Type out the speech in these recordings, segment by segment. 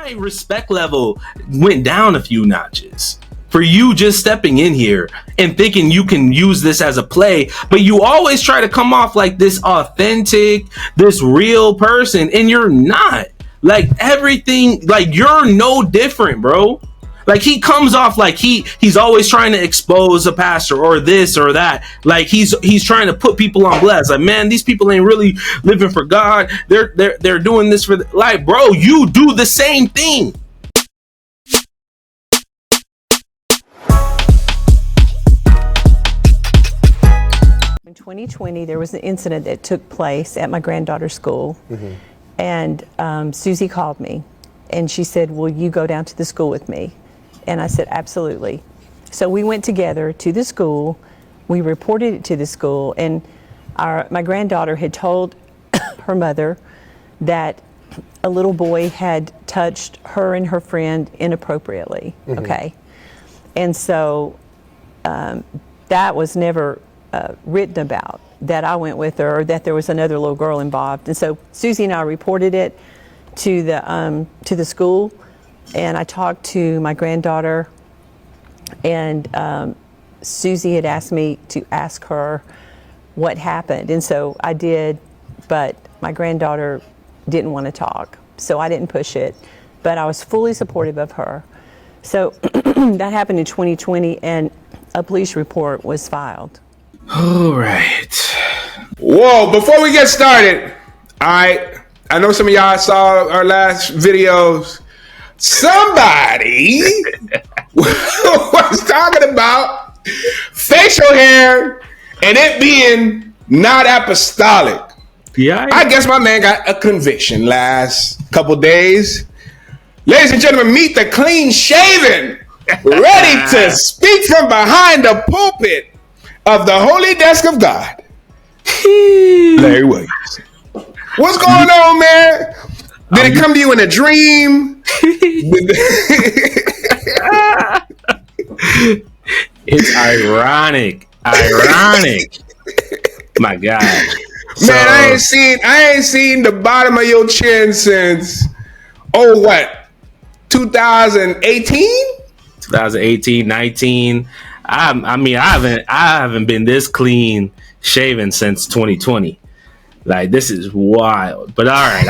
my respect level went down a few notches for you just stepping in here and thinking you can use this as a play, but you always try to come off like this authentic, this real person, and you're not. Like everything, like you're no different, bro. Like he comes off like he's always trying to expose a pastor or this or that. Like he's trying to put people on blast. Like, man, these people ain't really living for God. They're doing this for like, bro, you do the same thing. In 2020, there was an incident that took place at my granddaughter's school, and Susie called me, and she said, "Will you go down to the school with me?" And I said, "Absolutely." So we went together to the school. We reported it to the school, and my granddaughter had told her mother that a little boy had touched her and her friend inappropriately. Okay, and so that was never written about, that I went with her, or that there was another little girl involved. And so Susie and I reported it to the school, and I talked to my granddaughter, and Susie had asked me to ask her what happened, and so I did, but my granddaughter didn't want to talk, so I didn't push it, but I was fully supportive of her. So that happened in 2020, and a police report was filed. All right. Whoa, before we get started, I know some of y'all saw our last videos. Somebody was talking about facial hair and it being not apostolic. Yeah. I guess my man got a conviction last couple days. Ladies and gentlemen, meet the clean shaven, ready to speak from behind the pulpit of the holy desk of God, Larry Williams. What's going on, man? Did it come to you in a dream? It's ironic. My God. Man, I ain't seen the bottom of your chin since 2018? 2018, 19. I haven't been this clean shaven since 2020. Like, this is wild. But all right,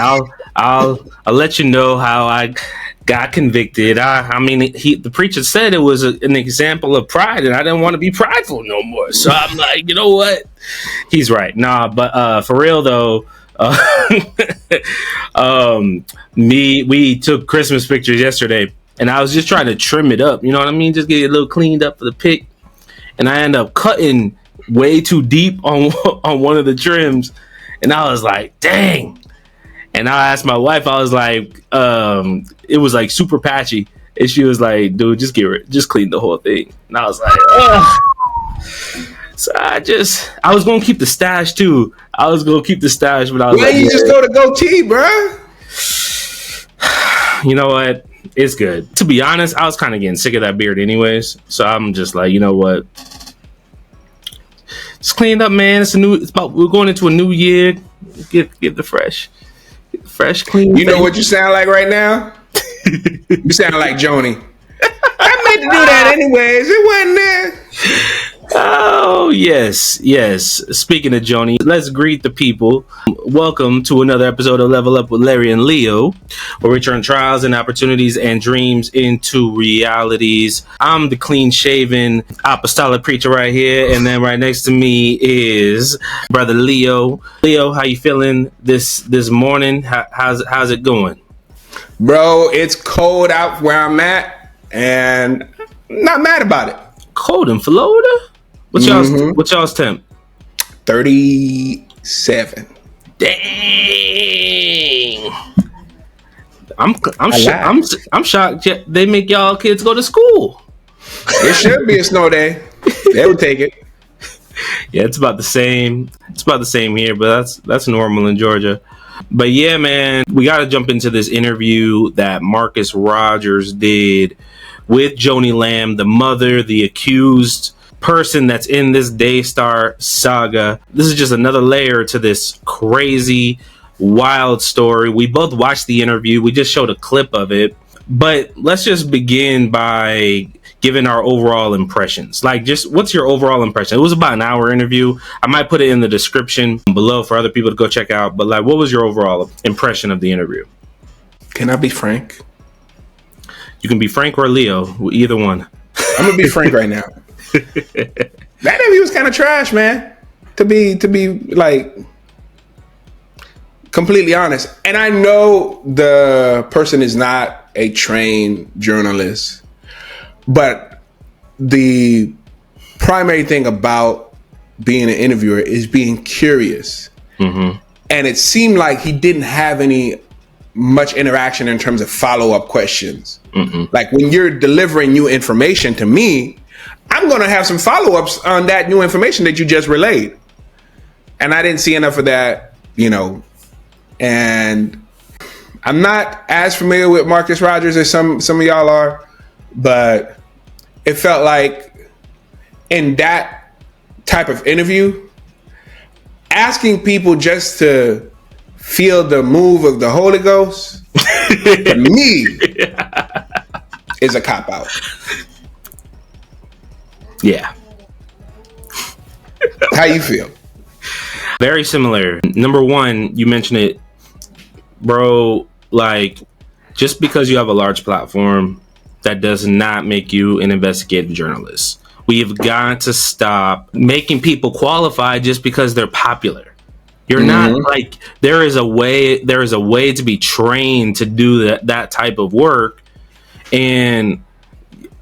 I'll let you know how I got convicted. The preacher said it was an example of pride, and I didn't want to be prideful no more. So I'm like, you know what? He's right. Nah, but for real though, we took Christmas pictures yesterday, and I was just trying to trim it up. You know what I mean? Just get it a little cleaned up for the pic, and I end up cutting way too deep on one of the trims. And I was like, dang. And I asked my wife, I was like, it was like super patchy. And she was like, dude, just clean the whole thing. And I was like, ugh. So I was going to keep the stash too. I was going to keep the stash, but I was Why you just go to goatee, bro? You know what? It's good. To be honest, I was kind of getting sick of that beard anyways. So I'm just like, you know what? Just cleaned up, man. We're going into a new year. Get the fresh, clean. You know what you sound like right now? You sound like Joni. I meant to do that anyways. It wasn't there. Oh, yes. Speaking of Joni, let's greet the people. Welcome to another episode of Level Up with Larry and Leo, where we turn trials and opportunities and dreams into realities. I'm the clean-shaven apostolic preacher right here, and then right next to me is Brother Leo. Leo, how you feeling this morning? How's it going? Bro, it's cold out where I'm at, and I'm not mad about it. Cold in Florida? What y'all's temp? 37. Dang. I'm shocked they make y'all kids go to school. It should be a snow day. They would take it. Yeah, it's about the same. It's about the same here, but that's normal in Georgia. But yeah, man, we got to jump into this interview that Marcus Rogers did with Joni Lamb, the mother, the accused person that's in this Daystar saga. This is just another layer to this crazy, wild story. We both watched the interview. We just showed a clip of it. But let's just begin by giving our overall impressions. Like, just what's your overall impression? It was about an hour interview. I might put it in the description below for other people to go check out. But like, what was your overall impression of the interview? Can I be frank? You can be Frank or Leo, either one. I'm gonna be frank right now. That interview was kind of trash, man. To be like completely honest. And I know the person is not a trained journalist, but the primary thing about being an interviewer is being curious. Mm-hmm. And it seemed like he didn't have much interaction in terms of follow-up questions. Mm-mm. Like when you're delivering new information to me, I'm going to have some follow-ups on that new information that you just relayed. And I didn't see enough of that, and I'm not as familiar with Marcus Rogers as some of y'all are, but it felt like in that type of interview, asking people just to feel the move of the Holy Ghost, to me, is a cop-out. Yeah. How you feel? Very similar. Number one, you mentioned it, bro, like, just because you have a large platform, that does not make you an investigative journalist. We've got to stop making people qualified just because they're popular. You're not like, there is a way to be trained to do that type of work. And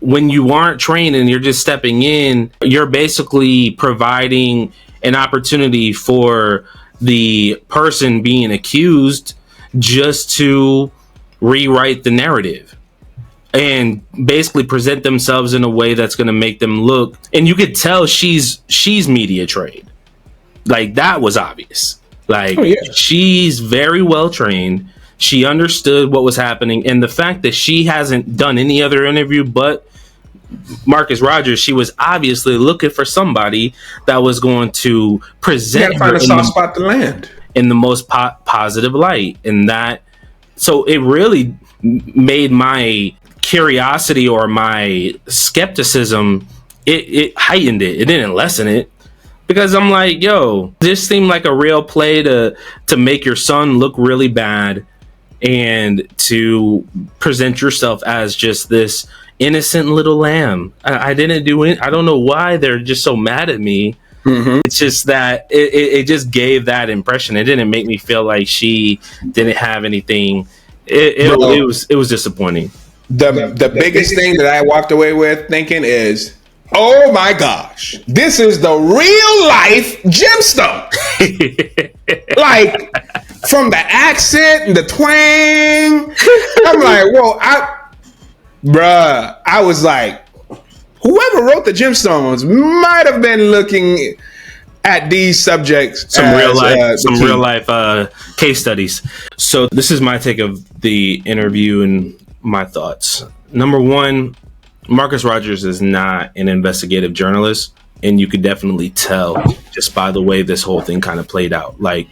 when you aren't trained and you're just stepping in, you're basically providing an opportunity for the person being accused just to rewrite the narrative and basically present themselves in a way that's going to make them look. And you could tell she's media trained. Like, that was obvious. Like, she's very well trained. She understood what was happening. And the fact that she hasn't done any other interview but Marcus Rogers, she was obviously looking for somebody that was going to present her find a soft spot to land in the most positive light. And that, so it really made my curiosity or my skepticism, it heightened it. It didn't lessen it, because I'm like, yo, this seemed like a real play to make your son look really bad and to present yourself as just this innocent little lamb. I didn't do it. I don't know why they're just so mad at me. Mm-hmm. It's just that it just gave that impression. It didn't make me feel like she didn't have anything. It was disappointing. The biggest thing that I walked away with thinking is, oh my gosh, this is the real life gemstone. Like, from the accent and the twang, I'm like, whoa, I was like, whoever wrote the gemstones might have been looking at these subjects, some real life case studies. So this is my take of the interview and my thoughts. Number one, Marcus Rogers is not an investigative journalist, and you could definitely tell just by the way this whole thing kind of played out. Like,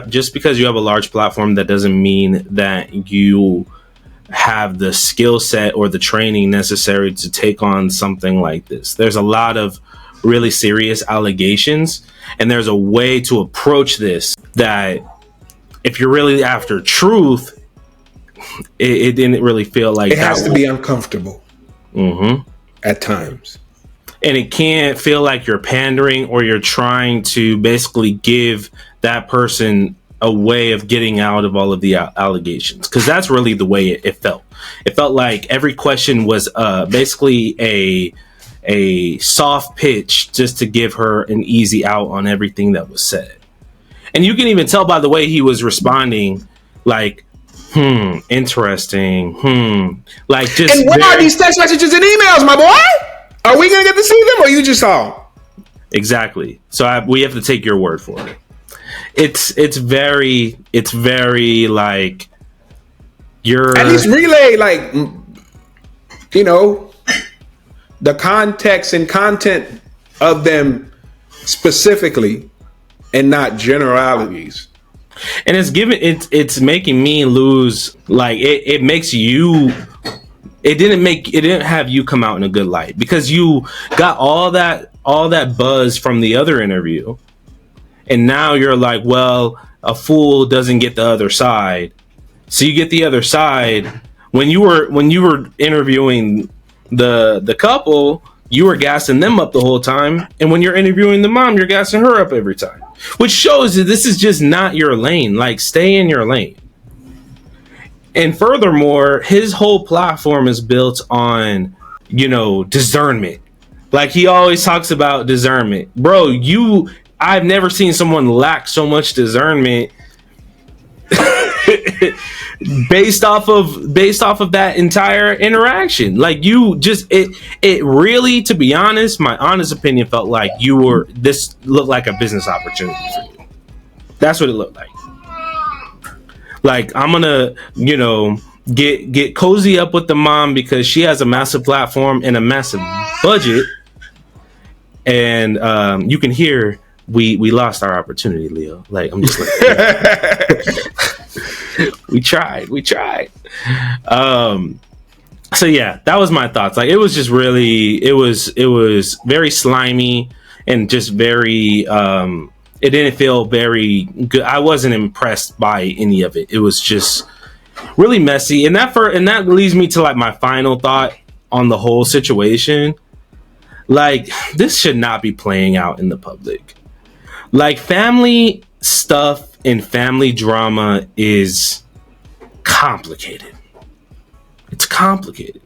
just because you have a large platform, that doesn't mean that you have the skill set or the training necessary to take on something like this. There's a lot of really serious allegations, and there's a way to approach this that, if you're really after truth, it didn't really feel like it has to be uncomfortable. Mm-hmm. At times. And it can't feel like you're pandering or you're trying to basically give that person a way of getting out of all of the allegations, because that's really the way it felt. It felt like every question was basically a soft pitch just to give her an easy out on everything that was said. And you can even tell by the way he was responding, like, interesting. Like, just. And what are these text messages and emails, my boy? Are we gonna get to see them, or you just saw them? Exactly. So we have to take your word for it. It's very like, you're at least relay, like, the context and content of them specifically, and not generalities. And it's making me lose. Like it makes you. It didn't have you come out in a good light because you got all that buzz from the other interview, and now you're like, well, a fool doesn't get the other side. So you get the other side. When you were interviewing the couple, you were gassing them up the whole time, and when you're interviewing the mom, you're gassing her up every time, which shows that this is just not your lane. Like, stay in your lane. And furthermore, his whole platform is built on, discernment. Like, he always talks about discernment. Bro, I've never seen someone lack so much discernment based off of that entire interaction. Like, it really, to be honest, my honest opinion, felt like this looked like a business opportunity for you. That's what it looked like. Like, I'm gonna, get cozy up with the mom because she has a massive platform and a massive budget. And you can hear we lost our opportunity, Leo. Like, I'm just like, we tried. So yeah, that was my thoughts. Like, it was just really, it was very slimy and just very, it didn't feel very good. I wasn't impressed by any of it. It was just really messy. And that leads me to like my final thought on the whole situation. Like, this should not be playing out in the public. Like, family stuff and family drama is complicated. It's complicated.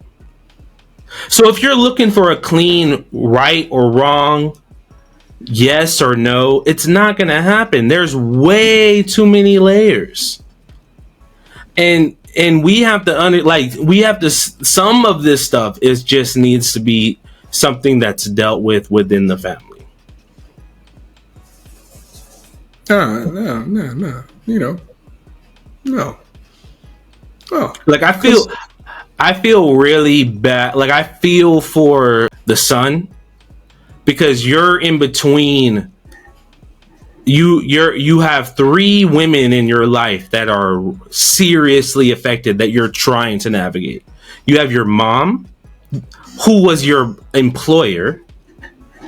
So if you're looking for a clean right or wrong, yes or no, it's not going to happen. There's way too many layers. And we have to some of this stuff needs to be something that's dealt with within the family. No. No. Oh. Like, I feel really bad. Like, I feel for the son because you're in between. You have 3 women in your life that are seriously affected that you're trying to navigate. You have your mom, who was your employer,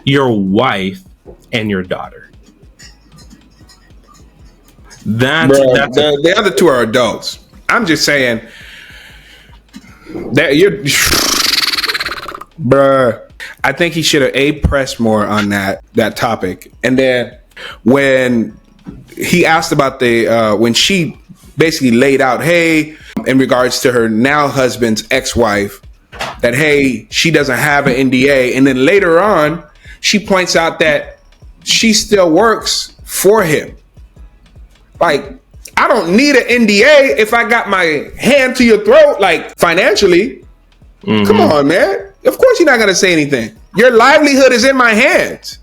your wife, and your daughter. The other 2 are adults. I'm just saying that bruh. I think he should have pressed more on that topic. And then when he asked about when she basically laid out, hey, in regards to her now husband's ex-wife, that, hey, she doesn't have an NDA. And then later on, she points out that she still works for him. Like, I don't need an NDA if I got my hand to your throat, like, financially. Mm-hmm. Come on, man. Of course you're not going to say anything. Your livelihood is in my hands.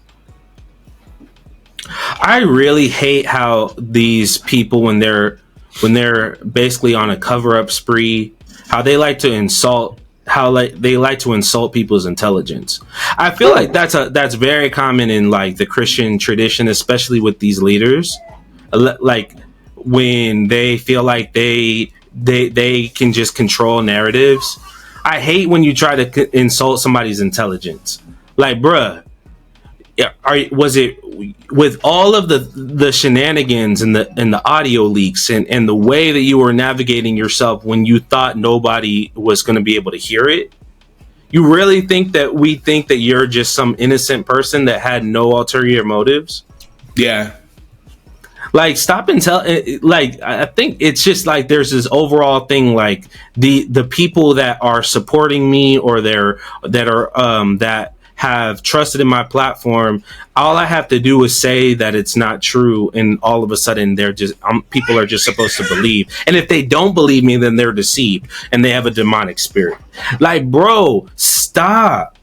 I really hate how these people, when they're basically on a cover-up spree, how they like to insult people's intelligence. I feel like that's very common in like the Christian tradition, especially with these leaders. Like, when they feel like they can just control narratives. I hate when you try to insult somebody's intelligence. Like, bruh, was it with all of the shenanigans and the audio leaks and the way that you were navigating yourself when you thought nobody was going to be able to hear it? You really think that we think that you're just some innocent person that had no ulterior motives? Yeah. Like, stop and tell. Like, I think it's just like there's this overall thing. Like, the people that are supporting me or that have trusted in my platform, all I have to do is say that it's not true, and all of a sudden they're just people are just supposed to believe. And if they don't believe me, then they're deceived and they have a demonic spirit. Like, bro, stop.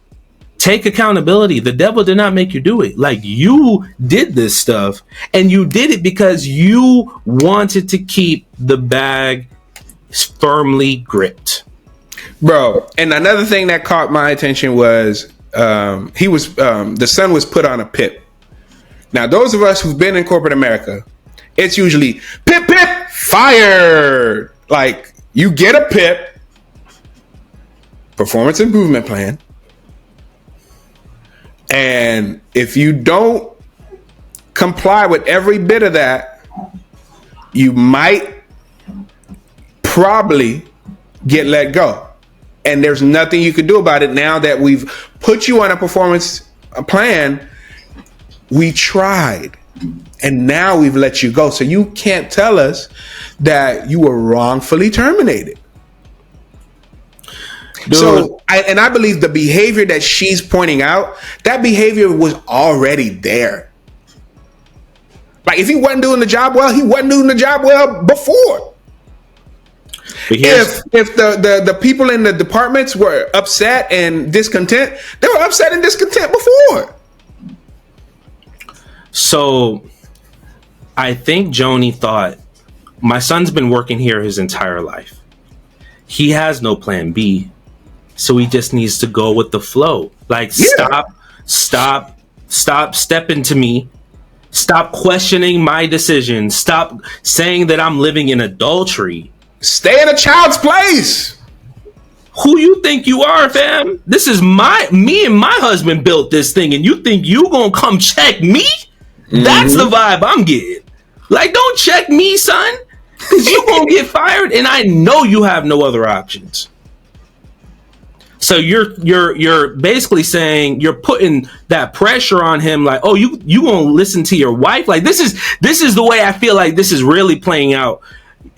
Take accountability. The devil did not make you do it. Like, you did this stuff, and you did it because you wanted to keep the bag firmly gripped. Bro, and another thing that caught my attention was the son was put on a PIP. Now, those of us who've been in corporate America, It's usually pip, pip, fired. Like, you get a PIP, performance improvement plan. And if you don't comply with every bit of that, you might probably get let go. And there's nothing you can do about it. Now that we've put you on a performance plan, we tried. And now we've let you go. So you can't tell us that you were wrongfully terminated. Dude. So, I believe the behavior that she's pointing out, that behavior was already there. Like, if he wasn't doing the job well, he wasn't doing the job well before. If the people in the departments were upset and discontent, they were upset and discontent before. So, I think Joni thought, my son's been working here his entire life. He has no plan B. So he just needs to go with the flow. Like, stop stepping to me. Stop questioning my decisions. Stop saying that I'm living in adultery. Stay in a child's place. Who you think you are, fam? This is me and my husband built this thing, and you think you gonna come check me? Mm-hmm. That's the vibe I'm getting. Like, don't check me, son, because you gonna get fired, and I know you have no other options. So you're basically saying, you're putting that pressure on him, like, oh, you gonna listen to your wife? Like, this is the way I feel like this is really playing out.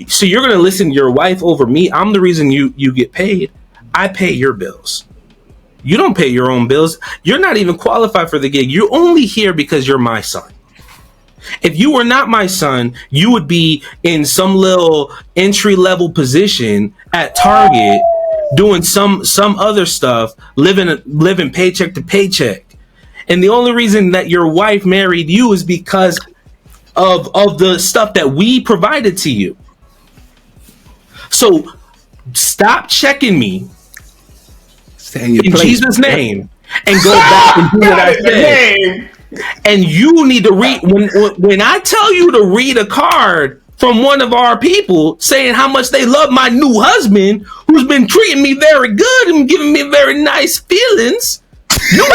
So you're gonna listen to your wife over me? I'm the reason you get paid. I pay your bills. You don't pay your own bills. You're not even qualified for the gig. You're only here because you're my son. If you were not my son, you would be in some little entry level position at Target, doing some other stuff, living paycheck to paycheck. And the only reason that your wife married you is because of the stuff that we provided to you. So stop checking me in Jesus' name and go back and do what I said. And you need to read, when I tell you to read a card from one of our people saying how much they love my new husband, who's been treating me very good and giving me very nice feelings. Not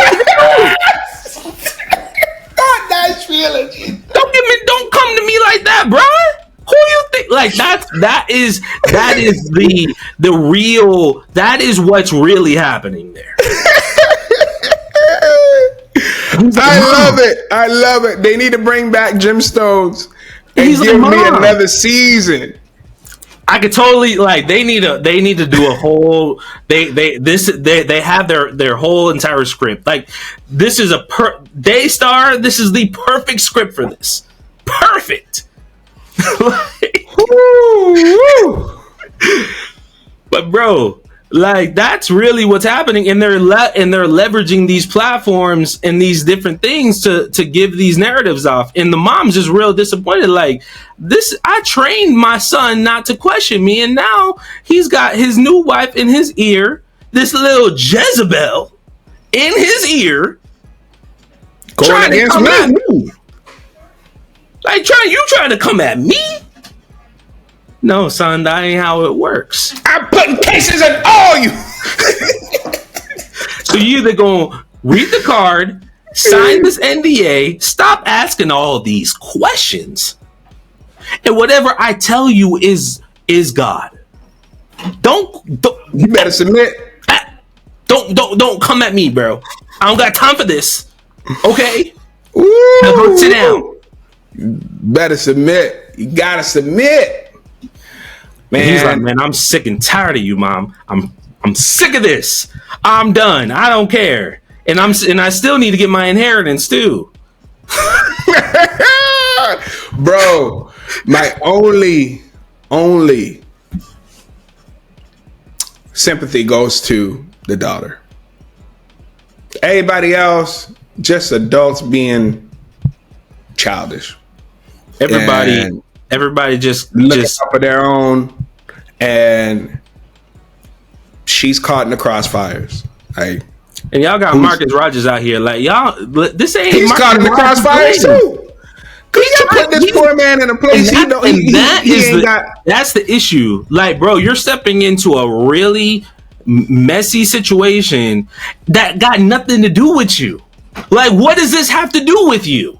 nice feelings. Don't come to me like that, bro. Who you think? Like, that is the real, that is what's really happening there. I love it. They need to bring back Gemstones and give me another season. I could totally, like, they need to do a whole, they have their whole entire script. Like, this is Daystar, this is the perfect script for this. Perfect. But bro, like, that's really what's happening, and they're leveraging these platforms and these different things to give these narratives off. And the mom's just real disappointed. Like, this, I trained my son not to question me, and now he's got his new wife in his ear, this little Jezebel in his ear, going against me. Like, trying to come at me? No, son, that ain't how it works. I'm putting cases in all you. So you either gonna read the card, sign this NDA, stop asking all these questions, and whatever I tell you is God. Don't you better submit. Don't come at me, bro. I don't got time for this. Okay? Ooh. Now go sit down. Better submit. You gotta submit. Man, he's like, man, I'm sick and tired of you, Mom. I'm sick of this. I'm done. I don't care. And I still need to get my inheritance too. Bro, my only sympathy goes to the daughter. Everybody just adults being childish. Everybody just looking out for their own, and she's caught in the crossfires. Like, and y'all got Marcus Rogers out here. Like, y'all, this ain't. He's Marcus caught in the crossfires too. Cause you put this poor man in a place he ain't got. That's the issue. Like, bro, you're stepping into a really messy situation that got nothing to do with you. Like, what does this have to do with you?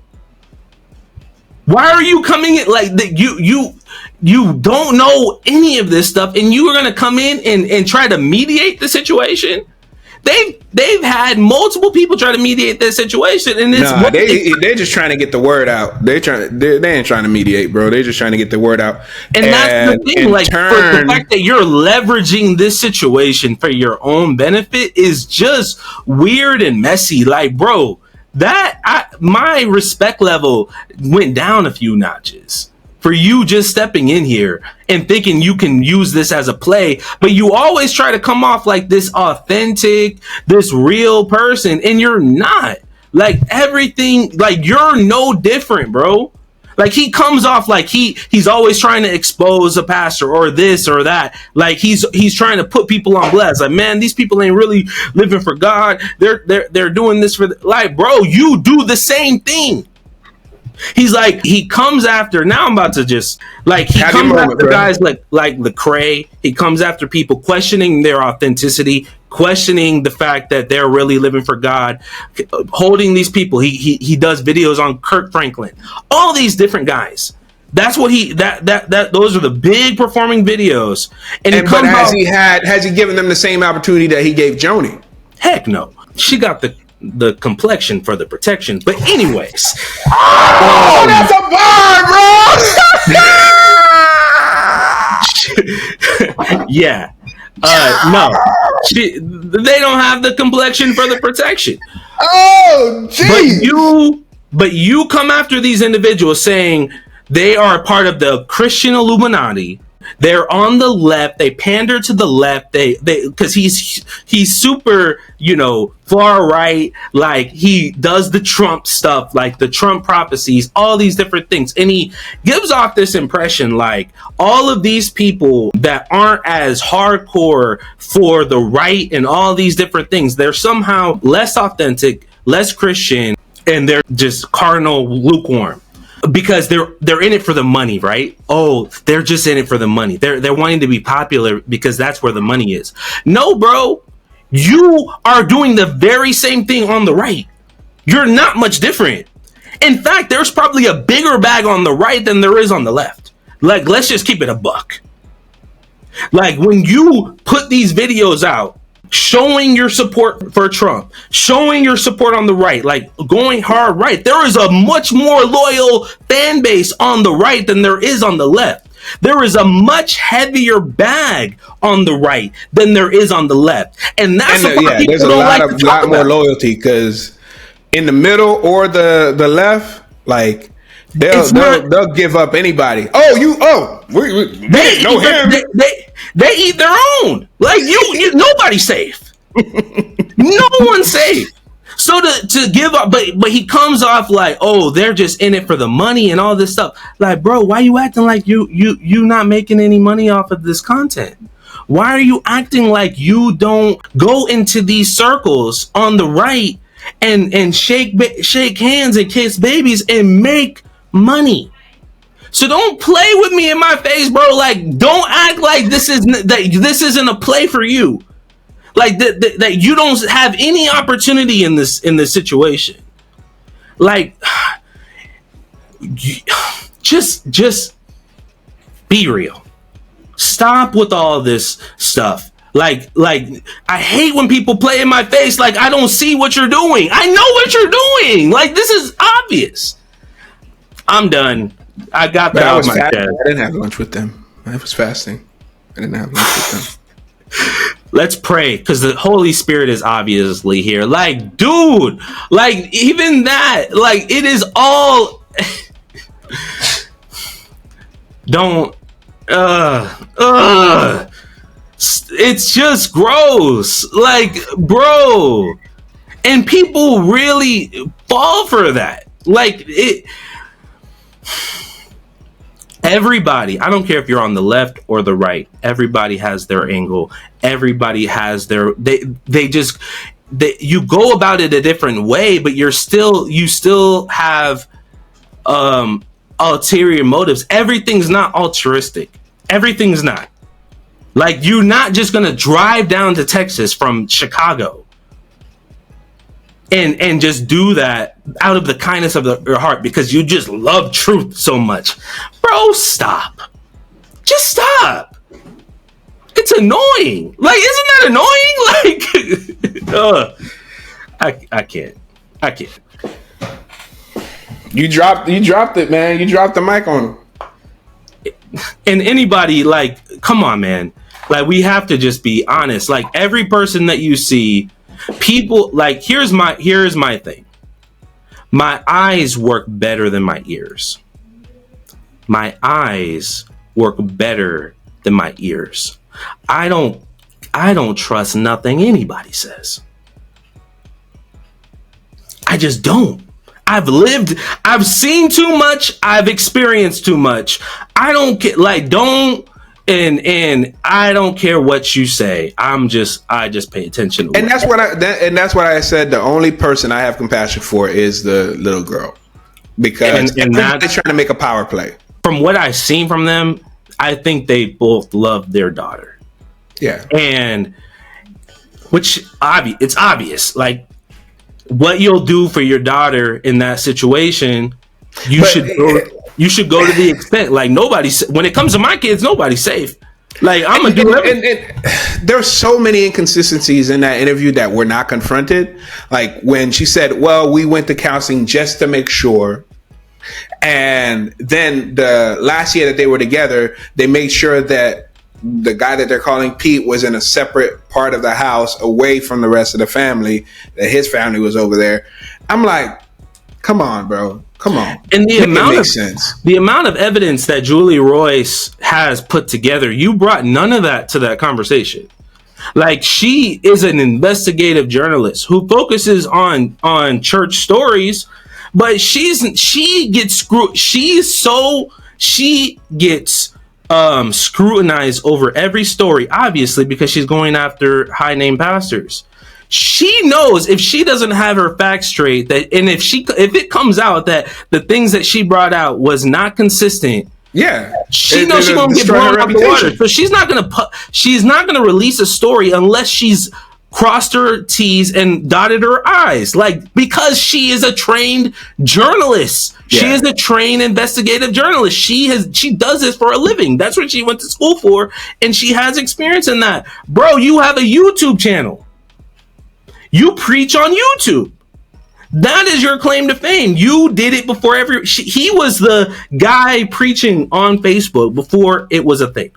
Why are you coming in like that? You don't know any of this stuff, and you are gonna come in and try to mediate the situation. They've had multiple people try to mediate this situation, and they're just trying to get the word out. They ain't trying to mediate, bro. They're just trying to get the word out. And that's the thing. Like, for the fact that you're leveraging this situation for your own benefit is just weird and messy. Like, bro, my respect level went down a few notches for you just stepping in here and thinking you can use this as a play, but you always try to come off like this authentic, this real person, and you're not. Like, everything, like, you're no different, bro. Like, he comes off like he's always trying to expose a pastor or this or that. Like, he's trying to put people on blast. Like, man, these people ain't really living for God. They're doing this for like, bro, you do the same thing. He's like, he comes after, now I'm about to just, like, he comes after guys like Lecrae. He comes after people questioning their authenticity, questioning the fact that they're really living for God, holding these people. He does videos on Kirk Franklin, all these different guys. That's what those are the big performing videos. But has he given them the same opportunity that he gave Joni? Heck no. She got the complexion for the protection. But anyways. Oh, that's a bar, bro! Yeah. No. They don't have the complexion for the protection. Oh, geez. But you come after these individuals saying they are part of the Christian Illuminati. They're on the left. They pander to the left. They because he's super, far right. Like, he does the Trump stuff, like the Trump prophecies, all these different things. And he gives off this impression like all of these people that aren't as hardcore for the right and all these different things, they're somehow less authentic, less Christian, and they're just carnal, lukewarm. Because they're in it for the money, right? Oh, they're just in it for the money. They're wanting to be popular because that's where the money is. No, bro. You are doing the very same thing on the right. You're not much different. In fact, there's probably a bigger bag on the right than there is on the left. Like, let's just keep it a buck. Like, when you put these videos out, showing your support for Trump, showing your support on the right, like going hard right, there is a much more loyal fan base on the right than there is on the left. There is a much heavier bag on the right than there is on the left, and that's there's a lot more loyalty, because in the middle or the left, like they'll give up anybody. We didn't know him. They eat their own. Like, you nobody's safe. No one's safe. So to give up, but he comes off like, oh, they're just in it for the money and all this stuff. Like, bro, why are you acting like you not making any money off of this content? Why are you acting like you don't go into these circles on the right and shake hands and kiss babies and make money? So don't play with me in my face, bro. Like, don't act like this isn't a play for you. Like that you don't have any opportunity in this situation. Like, just be real. Stop with all this stuff. Like I hate when people play in my face like I don't see what you're doing. I know what you're doing. Like, this is obvious. I'm done. I got that out of my chest. I didn't have lunch with them. I was fasting. I didn't have lunch with them. Let's pray, because the Holy Spirit is obviously here. Like, dude, like, even that, like, it is all. Don't. It's just gross. Like, bro. And people really fall for that. Like, it. Everybody, I don't care if you're on the left or the right, everybody has their angle. Everybody has their, you go about it a different way, but you still have ulterior motives. Everything's not altruistic. Everything's not. Like, you're not just gonna drive down to Texas from Chicago and just do that out of the kindness of your heart because you just love truth so much. Bro, stop. Just stop. It's annoying. Like, isn't that annoying? Like, I can't. You dropped it, man. You dropped the mic on him. And anybody, like, come on, man. Like, we have to just be honest. Like, every person that you see, people, like, here's my thing. My eyes work better than my ears. My eyes work better than my ears. I don't trust nothing anybody says. I just don't. I've seen too much. I've experienced too much. I don't get, like, and I don't care what you say. I just pay attention to and that's what I said. The only person I have compassion for is the little girl, because they're trying to make a power play. From what I've seen from them, I think they both love their daughter. Yeah, and it's obvious. Like, what you'll do for your daughter in that situation, you should go to the extent. Like, when it comes to my kids, nobody's safe. Like, I'm gonna do everything. And there's so many inconsistencies in that interview that were not confronted. Like, when she said, well, we went to counseling just to make sure. And then the last year that they were together, they made sure that the guy that they're calling Pete was in a separate part of the house away from the rest of the family, that his family was over there. I'm like, come on, bro. Come on. And the amount of evidence that Julie Royce has put together, you brought none of that to that conversation. Like, she is an investigative journalist who focuses on church stories, but she gets scrutinized over every story, obviously, because she's going after high name pastors. She knows if she doesn't have her facts straight, and if it comes out that the things that she brought out was not consistent, she knows she's gonna get blown out the water. So she's not gonna release a story unless she's crossed her T's and dotted her I's, like, because she is a trained journalist. Yeah. She is a trained investigative journalist. She does this for a living. That's what she went to school for, and she has experience in that. Bro, you have a YouTube channel. You preach on YouTube. That is your claim to fame. You did it before he was the guy preaching on Facebook before it was a thing.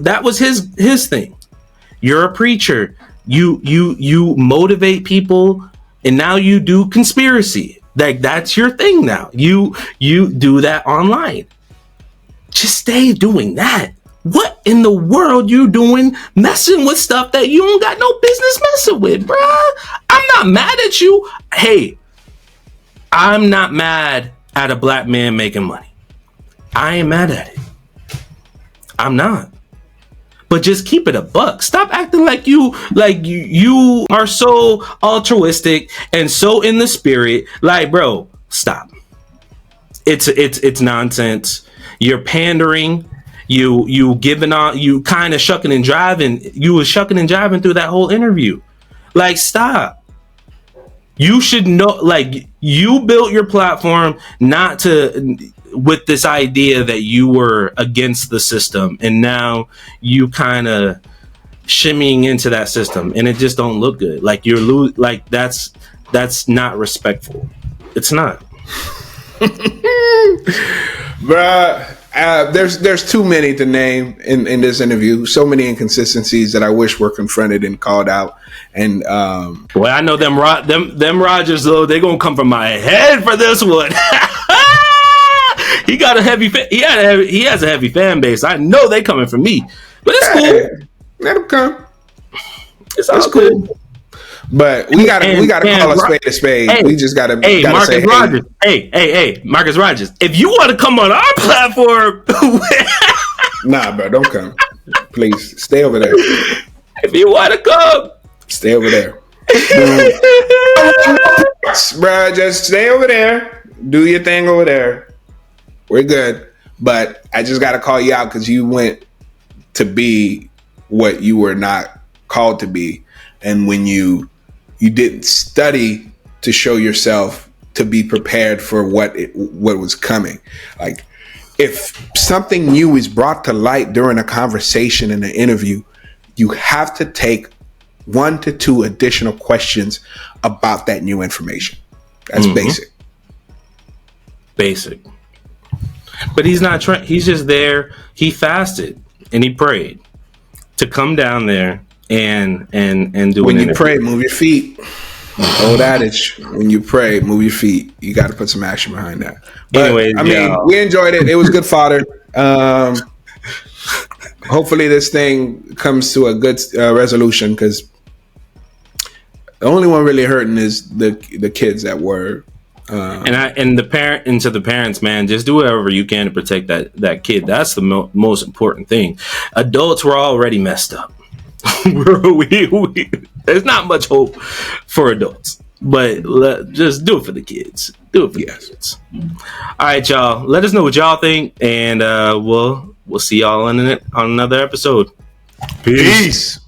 That was his thing. You're a preacher. You motivate people, and now you do conspiracy. Like, that's your thing now. You do that online. Just stay doing that. What in the world you doing messing with stuff that you don't got no business messing with, bruh? I'm not mad at you. Hey, I'm not mad at a black man making money. I ain't mad at it. I'm not. But just keep it a buck. Stop acting like you are so altruistic and so in the spirit. Like, bro, stop. It's nonsense. You're pandering. You giving on. You kind of shucking and driving. You was shucking and driving through that whole interview. Like, stop. You should know. Like, you built your platform with this idea that you were against the system, and now you kind of shimmying into that system, and it just don't look good. Like, like, that's not respectful. It's not. Bruh, there's too many to name in this interview. So many inconsistencies that I wish were confronted and called out. And well, I know them Rogers, though, they're gonna come from my head for this one. He got he has a heavy fan base. I know they coming from me, but it's cool. Let them come. It's cool. But we gotta call a spade a spade. Hey, we just gotta. Hey, Marcus say, Rogers. Hey, Marcus Rogers. If you want to come on our platform, nah, bro, don't come. Please stay over there. If you want to come, stay over there. Bro, just stay over there. Do your thing over there. We're good. But I just got to call you out because you went to be what you were not called to be. And when you didn't study to show yourself to be prepared for what was coming. Like, if something new is brought to light during a conversation in an interview, you have to take 1 to 2 additional questions about that new information. That's basic. Basic. But he's not trying. He's just there. He fasted and he prayed to come down there and do. When you pray, move your feet. Old adage: when you pray, move your feet. You got to put some action behind that. But, anyways, I mean, we enjoyed it. It was good fodder. Hopefully, this thing comes to a good resolution, because the only one really hurting is the kids that were. And to the parents, man, just do whatever you can to protect that kid. That's the most important thing. Adults were already messed up. There's not much hope for adults, but just do it for the kids. Do it for the kids. All right, y'all. Let us know what y'all think, and we'll see y'all on another episode. Peace.